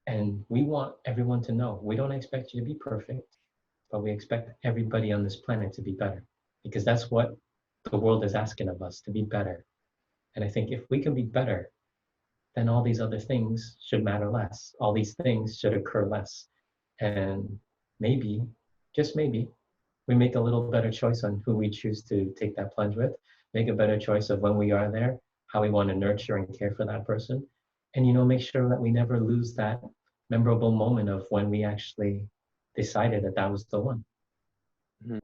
And we want everyone to know, we don't expect you to be perfect, but we expect everybody on this planet to be better, because that's what the world is asking of us, to be better. And I think if we can be better, then all these other things should matter less. All these things should occur less. And maybe, just maybe, we make a little better choice on who we choose to take that plunge with, make a better choice of when we are there, how we want to nurture and care for that person. And, make sure that we never lose that memorable moment of when we actually decided that that was the one. Mhm.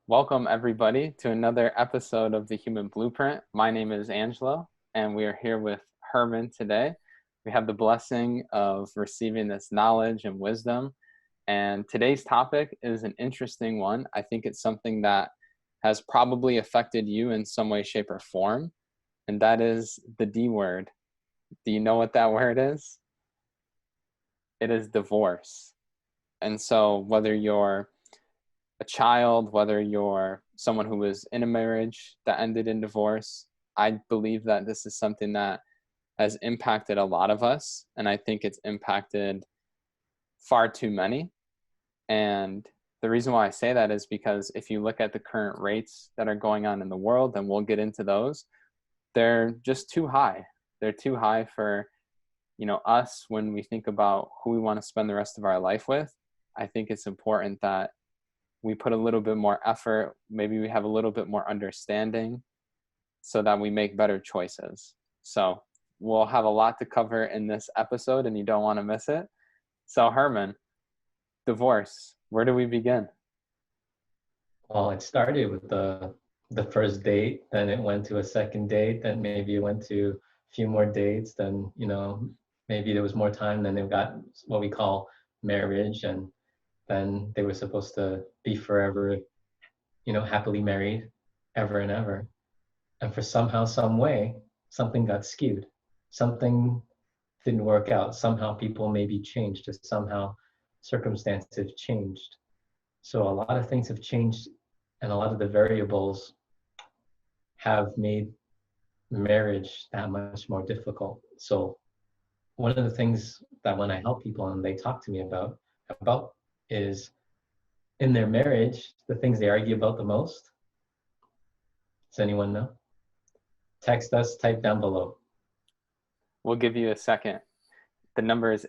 Welcome, everybody, to another episode of The Human Blueprint. My name is Angelo, and we are here with Herman today. We have the blessing of receiving this knowledge and wisdom. And today's topic is an interesting one. I think it's something that has probably affected you in some way, shape, or form. And that is the D word. Do you know what that word is? It is divorce. And so whether you're a child, whether you're someone who was in a marriage that ended in divorce, I believe that this is something that has impacted a lot of us. And I think it's impacted far too many. And the reason why I say that is because if you look at the current rates that are going on in the world, and we'll get into those, they're just too high. They're too high for, us when we think about who we want to spend the rest of our life with. I think it's important that we put a little bit more effort, maybe we have a little bit more understanding so that we make better choices. So we'll have a lot to cover in this episode and you don't want to miss it. So Herman, divorce, where do we begin? Well, it started with the first date, then it went to a second date, then maybe it went to a few more dates, then, maybe there was more time, then they got what we call marriage, and then they were supposed to be forever, happily married, ever and ever. And for somehow, some way, something got skewed. Something didn't work out. Somehow people maybe changed, or somehow circumstances have changed. So a lot of things have changed, and a lot of the variables have made marriage that much more difficult. So one of the things that when I help people and they talk to me about is in their marriage, the things they argue about the most. Does anyone know? Text us, type down below. We'll give you a second. The number is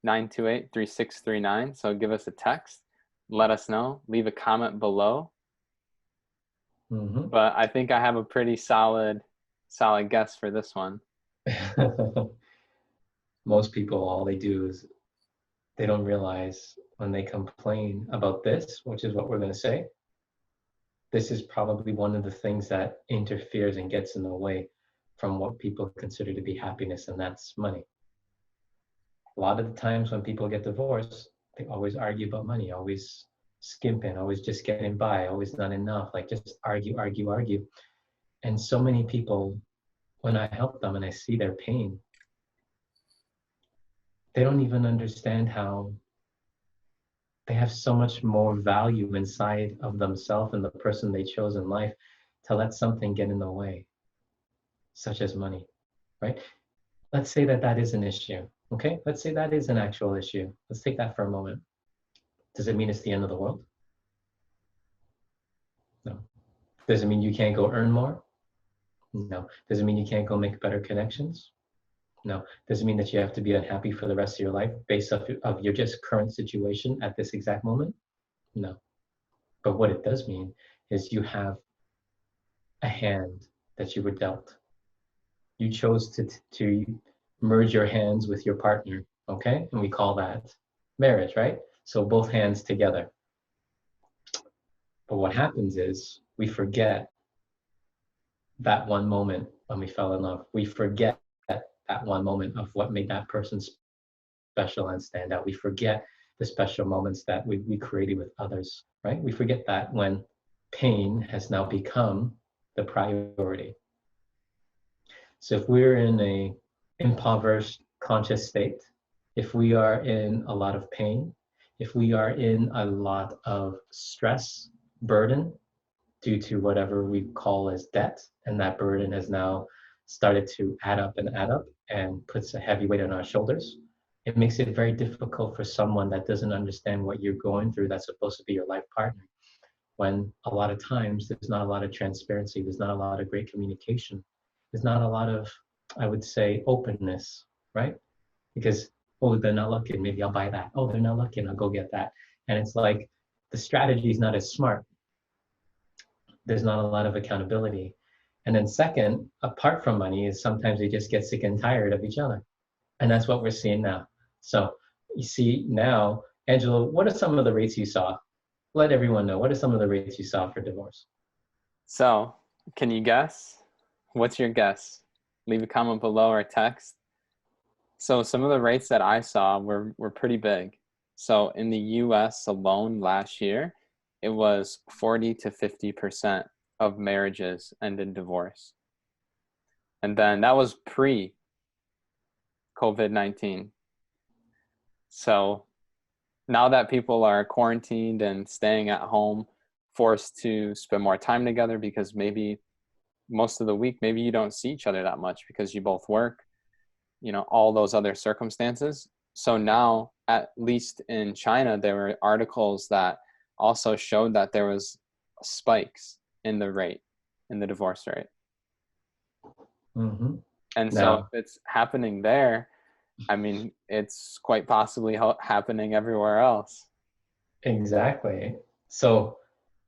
818-928-3639. So give us a text, let us know, leave a comment below. Mm-hmm. But I think I have a pretty solid guess for this one. Most people, all they do is they don't realize when they complain about this, which is what we're going to say, this is probably one of the things that interferes and gets in the way from what people consider to be happiness, and that's money. A lot of the times when people get divorced, they always argue about money, always skimping, always just getting by, always not enough, like just argue. And so many people, when I help them and I see their pain, they don't even understand how they have so much more value inside of themselves and the person they chose in life to let something get in the way, such as money, right? Let's say that is an issue, okay? Let's say that is an actual issue. Let's take that for a moment. Does it mean it's the end of the world? No. Does it mean you can't go earn more? No. Does it mean you can't go make better connections? No. Does it mean that you have to be unhappy for the rest of your life based off of your just current situation at this exact moment? No. But what it does mean is you have a hand that you were dealt. You chose to merge your hands with your partner, okay? And we call that marriage, right? So both hands together. But what happens is we forget that one moment when we fell in love. We forget that one moment of what made that person special and stand out. We forget the special moments that we created with others, right? We forget that when pain has now become the priority. So if we're in a impoverished conscious state, if we are in a lot of pain, if we are in a lot of stress, burden, due to whatever we call as debt, and that burden has now started to add up and puts a heavy weight on our shoulders, it makes it very difficult for someone that doesn't understand what you're going through, that's supposed to be your life partner. When a lot of times there's not a lot of transparency, there's not a lot of great communication, there's not a lot of, I would say, openness, right? Because, oh, they're not looking, maybe I'll buy that. Oh, they're not looking, I'll go get that. And it's like the strategy is not as smart. There's not a lot of accountability. And then second, apart from money, is sometimes they just get sick and tired of each other. And that's what we're seeing now. So you see now, Angela, what are some of the rates you saw? Let everyone know, what are some of the rates you saw for divorce? So can you guess? What's your guess? Leave a comment below or text. So some of the rates that I saw were pretty big. So in the US alone last year, it was 40 to 50% of marriages end in divorce. And then that was pre-COVID-19. So now that people are quarantined and staying at home, forced to spend more time together because maybe most of the week, maybe you don't see each other that much because you both work, you know, all those other circumstances. So now, at least in China, there were articles that also showed that there was spikes in the rate, in the divorce rate. Mm-hmm. And so if it's happening there, I mean, it's quite possibly happening everywhere else. Exactly. So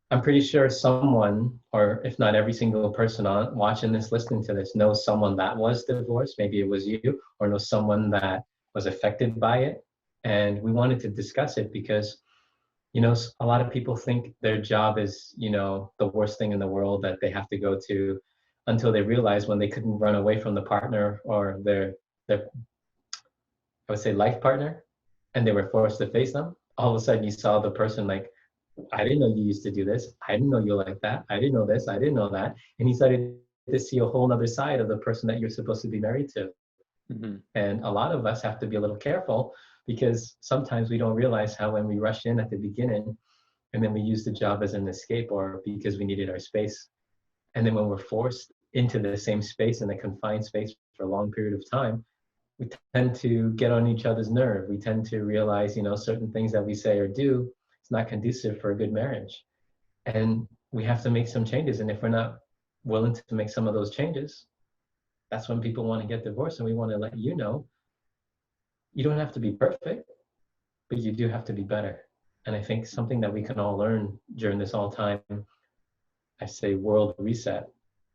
I'm pretty sure someone, or if not every single person watching this, listening to this, knows someone that was divorced. Maybe it was you, or knows someone that was affected by it. And we wanted to discuss it because, you know, a lot of people think their job is, you know, the worst thing in the world that they have to go to, until they realize when they couldn't run away from the partner or their I would say life partner, and they were forced to face them. All of a sudden you saw the person like, I didn't know you used to do this. I didn't know you like that. I didn't know this. I didn't know that. And he started to see a whole other side of the person that you're supposed to be married to. Mm-hmm. And a lot of us have to be a little careful because sometimes we don't realize how when we rush in at the beginning and then we use the job as an escape or because we needed our space. And then when we're forced into the same space, in a confined space for a long period of time, we tend to get on each other's nerve. We tend to realize, you know, certain things that we say or do, it's not conducive for a good marriage. And we have to make some changes. And if we're not willing to make some of those changes, that's when people want to get divorced. And we want to let you know, you don't have to be perfect, but you do have to be better. And I think something that we can all learn during this all time, I say world reset,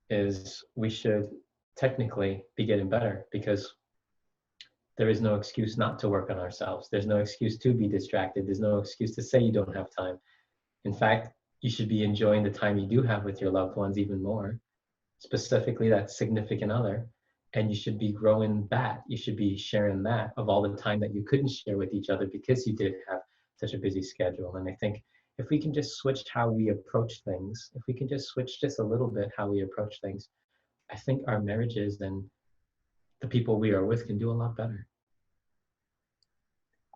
is we should technically be getting better because there is no excuse not to work on ourselves. There's no excuse to be distracted. There's no excuse to say you don't have time. In fact, you should be enjoying the time you do have with your loved ones even more, specifically that significant other. And you should be growing that. You should be sharing that of all the time that you couldn't share with each other because you did have such a busy schedule. And I think if we can just switch how we approach things, if we can just switch just a little bit how we approach things, I think our marriages and the people we are with can do a lot better.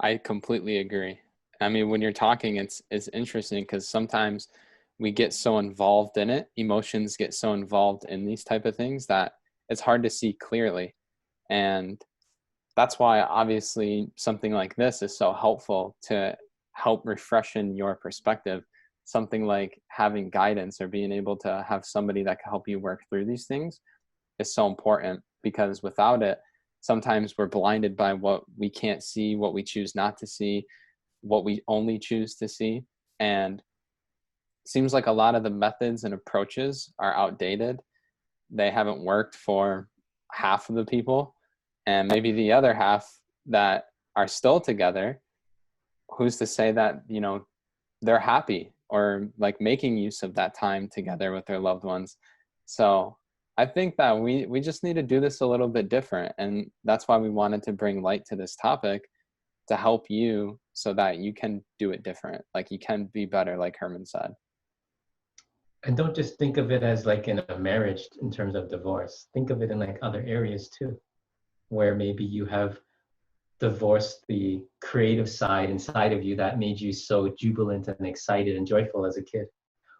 I completely agree. I mean, when you're talking, it's interesting because sometimes we get so involved in it, emotions get so involved in these type of things that it's hard to see clearly. And that's why obviously something like this is so helpful to help refreshen your perspective. Something like having guidance or being able to have somebody that can help you work through these things is so important, because without it, sometimes we're blinded by what we can't see, what we choose not to see, what we only choose to see. And it seems like a lot of the methods and approaches are outdated. They haven't worked for half of the people, and maybe the other half that are still together, who's to say that, you know, they're happy or like making use of that time together with their loved ones. So I think that we just need to do this a little bit different. And that's why we wanted to bring light to this topic, to help you so that you can do it different. Like you can be better, like Herman said. And don't just think of it as like in a marriage in terms of divorce. Think of it in like other areas too, where maybe you have divorced the creative side inside of you that made you so jubilant and excited and joyful as a kid.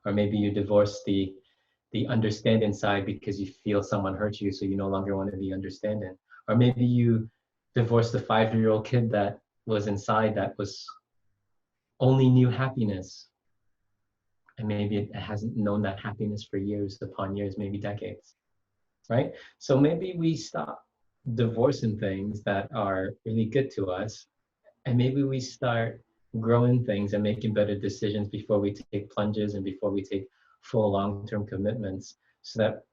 Or maybe you divorced the understanding side because you feel someone hurt you, so you no longer want to be understanding. Or maybe you divorced the 5-year-old kid that was inside that was only knew happiness. And maybe it hasn't known that happiness for years upon years, maybe decades, right? So maybe we stop divorcing things that are really good to us, and maybe we start growing things and making better decisions before we take plunges and before we take full long-term commitments, so that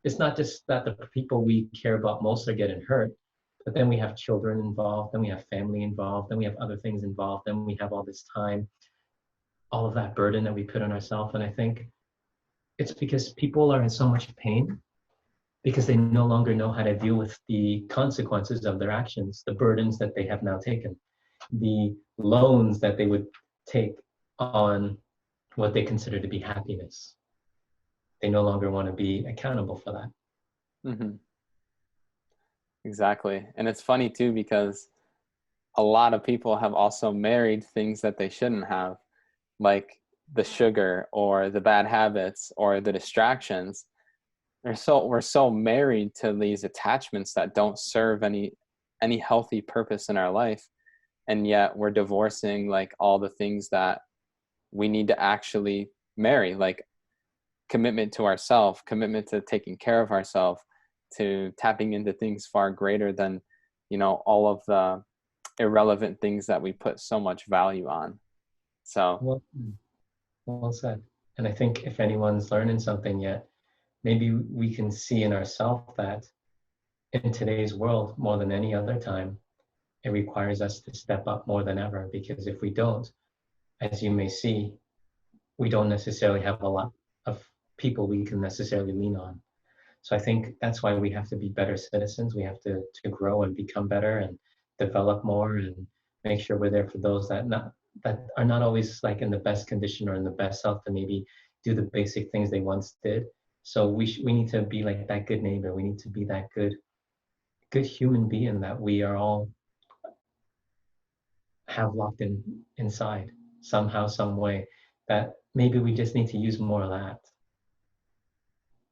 it's not just that the people we care about most are getting hurt, but then we have children involved, then we have family involved, then we have other things involved, then we have all this time, all of that burden that we put on ourselves. And I think it's because people are in so much pain because they no longer know how to deal with the consequences of their actions, the burdens that they have now taken, the loans that they would take on what they consider to be happiness. They no longer want to be accountable for that. Mm-hmm. Exactly. And it's funny too, because a lot of people have also married things that they shouldn't have, like the sugar or the bad habits or the distractions. We're so married to these attachments that don't serve any healthy purpose in our life. And yet we're divorcing like all the things that we need to actually marry, like commitment to ourselves, commitment to taking care of ourselves, to tapping into things far greater than, all of the irrelevant things that we put so much value on. So well said. And I think if anyone's learning something yet, maybe we can see in ourselves that in today's world, more than any other time, it requires us to step up more than ever, because if we don't, as you may see, we don't necessarily have a lot of people we can necessarily lean on. So I think that's why we have to be better citizens. We have to grow and become better and develop more and make sure we're there for those that are not always like in the best condition or in the best health to maybe do the basic things they once did. So we need to be like that good neighbor. We need to be that good human being that we are all have locked inside somehow, some way, that maybe we just need to use more of that.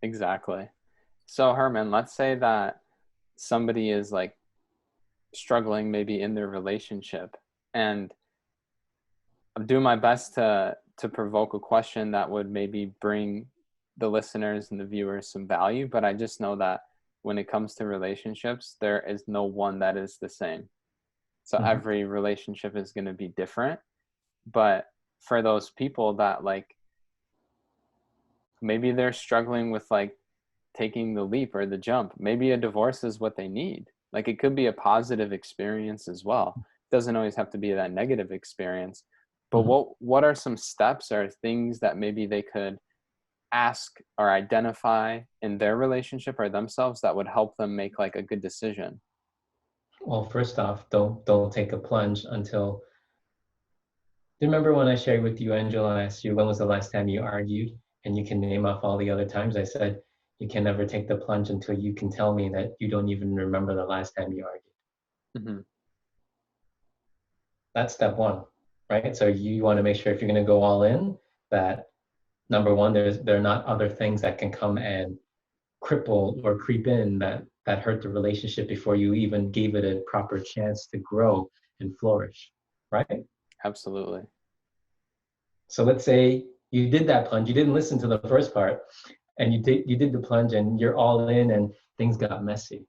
Exactly. So Herman, let's say that somebody is like struggling maybe in their relationship, and I'm doing my best to provoke a question that would maybe bring the listeners and the viewers some value, but I just know that when it comes to relationships, there is no one that is the same. So every relationship is going to be different. But for those people that like, maybe they're struggling with like taking the leap or the jump, maybe a divorce is what they need. Like it could be a positive experience as well. It doesn't always have to be that negative experience. But what are some steps or things that maybe they could ask or identify in their relationship or themselves that would help them make like a good decision? Well, first off, don't take a plunge until. Do you remember when I shared with you, Angela, I asked you when was the last time you argued, and you can name off all the other times? I said you can never take the plunge until you can tell me that you don't even remember the last time you argued. That's step one, right? So you want to make sure if you're going to go all in, that number one, there are not other things that can come and cripple or creep in that hurt the relationship before you even gave it a proper chance to grow and flourish, right? Absolutely. So let's say you did that plunge, you didn't listen to the first part, and you did the plunge and you're all in and things got messy.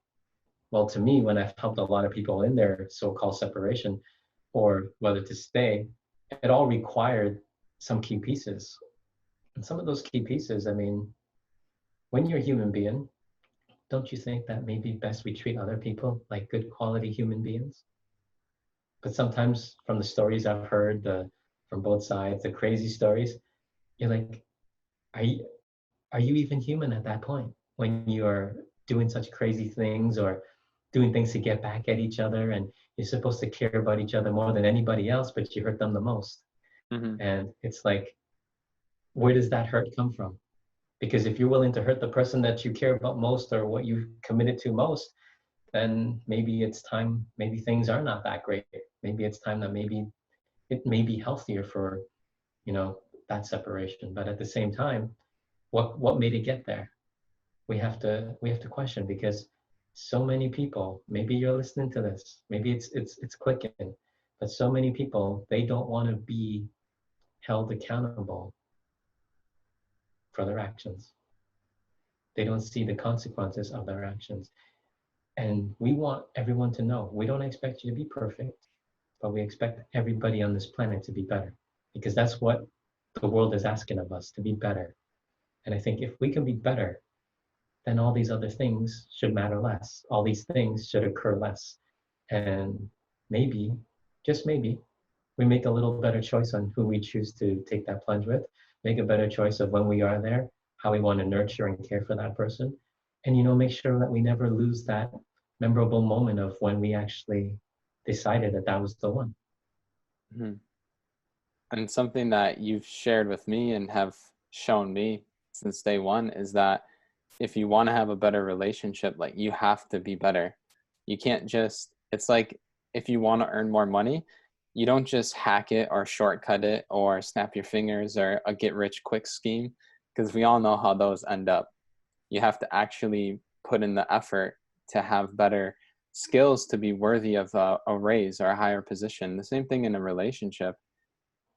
Well, to me, when I've helped a lot of people in their so-called separation or whether to stay, it all required some key pieces. And some of those key pieces, I mean, when you're a human being, don't you think that maybe best we treat other people like good quality human beings? But sometimes from the stories I've heard, from both sides, the crazy stories, you're like, are you even human at that point when you are doing such crazy things or doing things to get back at each other, and you're supposed to care about each other more than anybody else, but you hurt them the most. And it's like, where does that hurt come from? Because if you're willing to hurt the person that you care about most or what you've committed to most, then maybe it's time, maybe things are not that great. Maybe it's time that maybe it may be healthier for, that separation. But at the same time, what made it get there? We have to question, because so many people, maybe you're listening to this, maybe it's clicking, but so many people, they don't want to be held accountable for their actions. They don't see the consequences of their actions. And we want everyone to know, we don't expect you to be perfect, but we expect everybody on this planet to be better, because that's what the world is asking of us, to be better. And I think if we can be better, then all these other things should matter less. All these things should occur less. And maybe, just maybe, we make a little better choice on who we choose to take that plunge with, make a better choice of when we are there, how we want to nurture and care for that person. And, make sure that we never lose that memorable moment of when we actually decided that that was the one. Mm-hmm. And something that you've shared with me and have shown me since day one is that if you want to have a better relationship, like, you have to be better. You can't just, it's like, if you want to earn more money, you don't just hack it or shortcut it or snap your fingers or a get rich quick scheme, because we all know how those end up. You have to actually put in the effort to have better skills to be worthy of a raise or a higher position. The same thing in a relationship.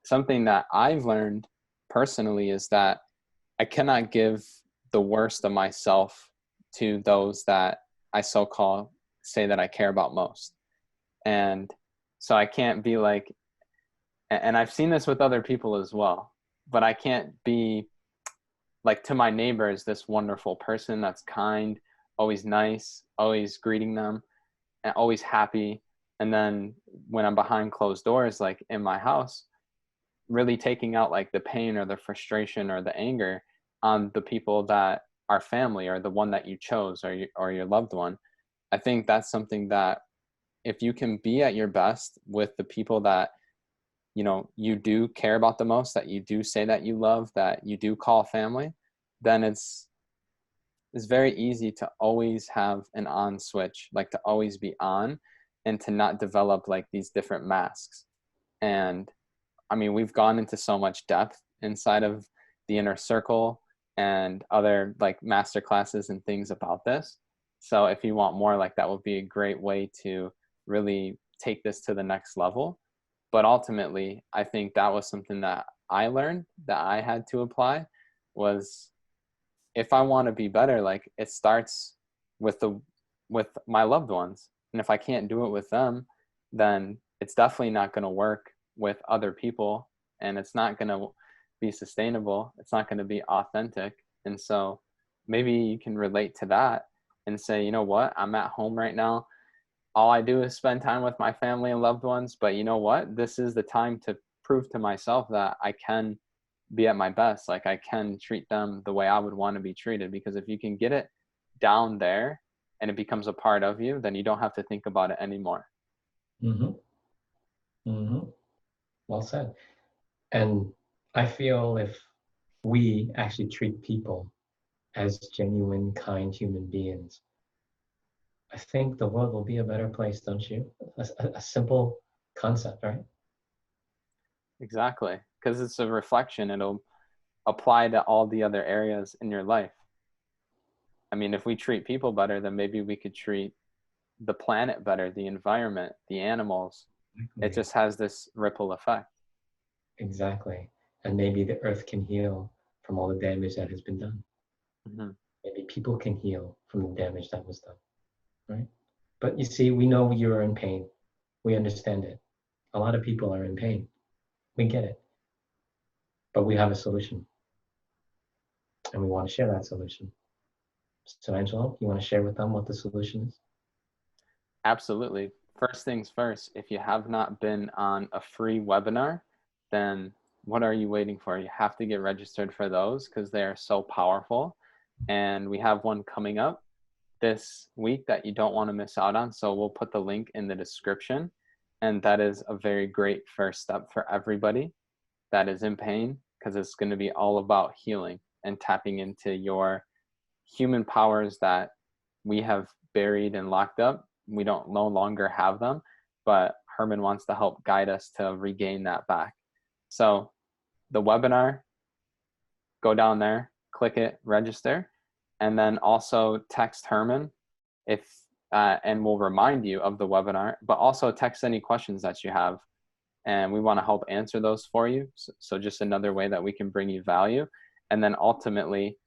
Something that I've learned personally is that I cannot give the worst of myself to those that I so-called say that I care about most. And so I can't be like, and I've seen this with other people as well, but I can't be like to my neighbors this wonderful person that's kind, always nice, always greeting them, and always happy. And then when I'm behind closed doors, like in my house, really taking out like the pain or the frustration or the anger on the people that are family or the one that you chose or your loved one. I think that's something that if you can be at your best with the people that, you do care about the most, that you do say that you love, that you do call family, then it's very easy to always have an on switch, like to always be on and to not develop like these different masks. And I mean, we've gone into so much depth inside of the inner circle and other like master classes and things about this. So if you want more, like that would be a great way to really take this to the next level. But ultimately, I think that was something that I learned that I had to apply was, if I want to be better, like it starts with my loved ones. And if I can't do it with them, then it's definitely not going to work with other people, and it's not going to be sustainable. It's not going to be authentic. And so maybe you can relate to that and say, you know what, I'm at home right now. All I do is spend time with my family and loved ones. But you know what, this is the time to prove to myself that I can be at my best. Like I can treat them the way I would want to be treated. Because if you can get it down there and it becomes a part of you, then you don't have to think about it anymore. Mm-hmm. Mm-hmm. Well said. And I feel if we actually treat people as genuine, kind human beings, I think the world will be a better place, don't you? A simple concept, right? Exactly. Because it's a reflection. It'll apply to all the other areas in your life. I mean, if we treat people better, then maybe we could treat the planet better, the environment, the animals. Exactly. It just has this ripple effect. Exactly. And maybe the earth can heal from all the damage that has been done. Mm-hmm. Maybe people can heal from the damage that was done, right? But you see, we know you're in pain. We understand it. A lot of people are in pain. We get it. But we have a solution. And we want to share that solution. So Angelo, you want to share with them what the solution is? Absolutely. First things first, if you have not been on a free webinar, then what are you waiting for? You have to get registered for those because they are so powerful. And we have one coming up this week that you don't want to miss out on. So we'll put the link in the description. And that is a very great first step for everybody that is in pain, because it's going to be all about healing and tapping into your human powers that we have buried and locked up. We don't no longer have them, but Herman wants to help guide us to regain that back. So the webinar, go down there, click it, register, and then also text Herman if and we'll remind you of the webinar, but also text any questions that you have, and we want to help answer those for you. So just another way that we can bring you value. And then ultimately,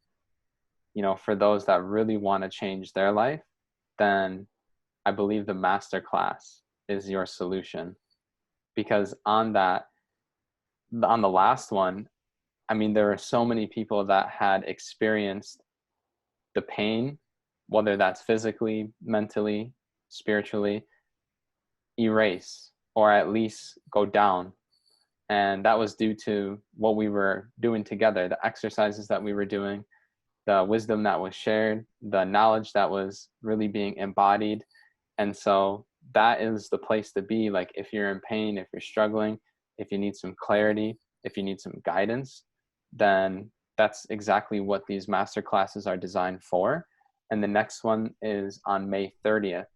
you know, for those that really want to change their life, then I believe the masterclass is your solution. Because on the last one, I mean, there are so many people that had experienced the pain, whether that's physically, mentally, spiritually, erase or at least go down. And that was due to what we were doing together, the exercises that we were doing, the wisdom that was shared, the knowledge that was really being embodied. And so that is the place to be. Like, if you're in pain, if you're struggling, if you need some clarity, if you need some guidance, then that's exactly what these master classes are designed for. And the next one is on May 30th.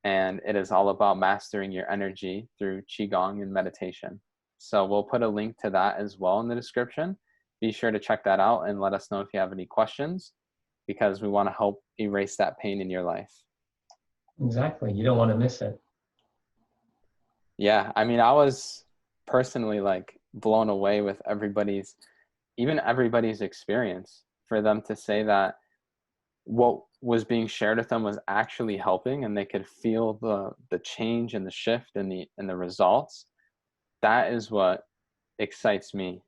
And it is all about mastering your energy through Qigong and meditation. So we'll put a link to that as well in the description. Be sure to check that out and let us know if you have any questions, because we want to help erase that pain in your life. Exactly. You don't want to miss it. Yeah. I mean, I was personally like blown away with everybody's experience, for them to say that what was being shared with them was actually helping, and they could feel the change and the shift and the results. That is what excites me.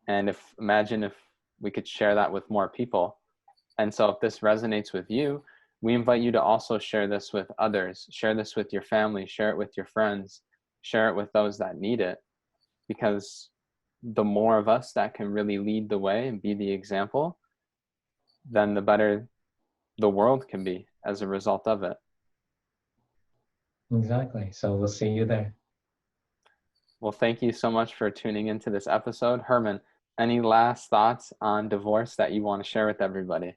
And imagine if we could share that with more people. And so if this resonates with you, we invite you to also share this with others. Share this with your family, share it with your friends, share it with those that need it. Because the more of us that can really lead the way and be the example, then the better the world can be as a result of it. Exactly. So we'll see you there. Well, thank you so much for tuning into this episode. Herman, any last thoughts on divorce that you want to share with everybody?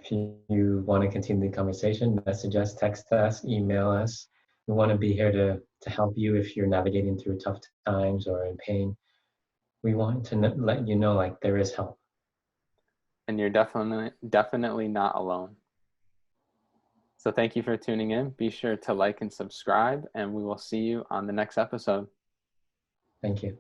If you want to continue the conversation, message us, text us, email us. We want to be here to help you if you're navigating through tough times or in pain. We want to let you know, like, there is help. And you're definitely not alone. So thank you for tuning in. Be sure to like and subscribe, and we will see you on the next episode. Thank you.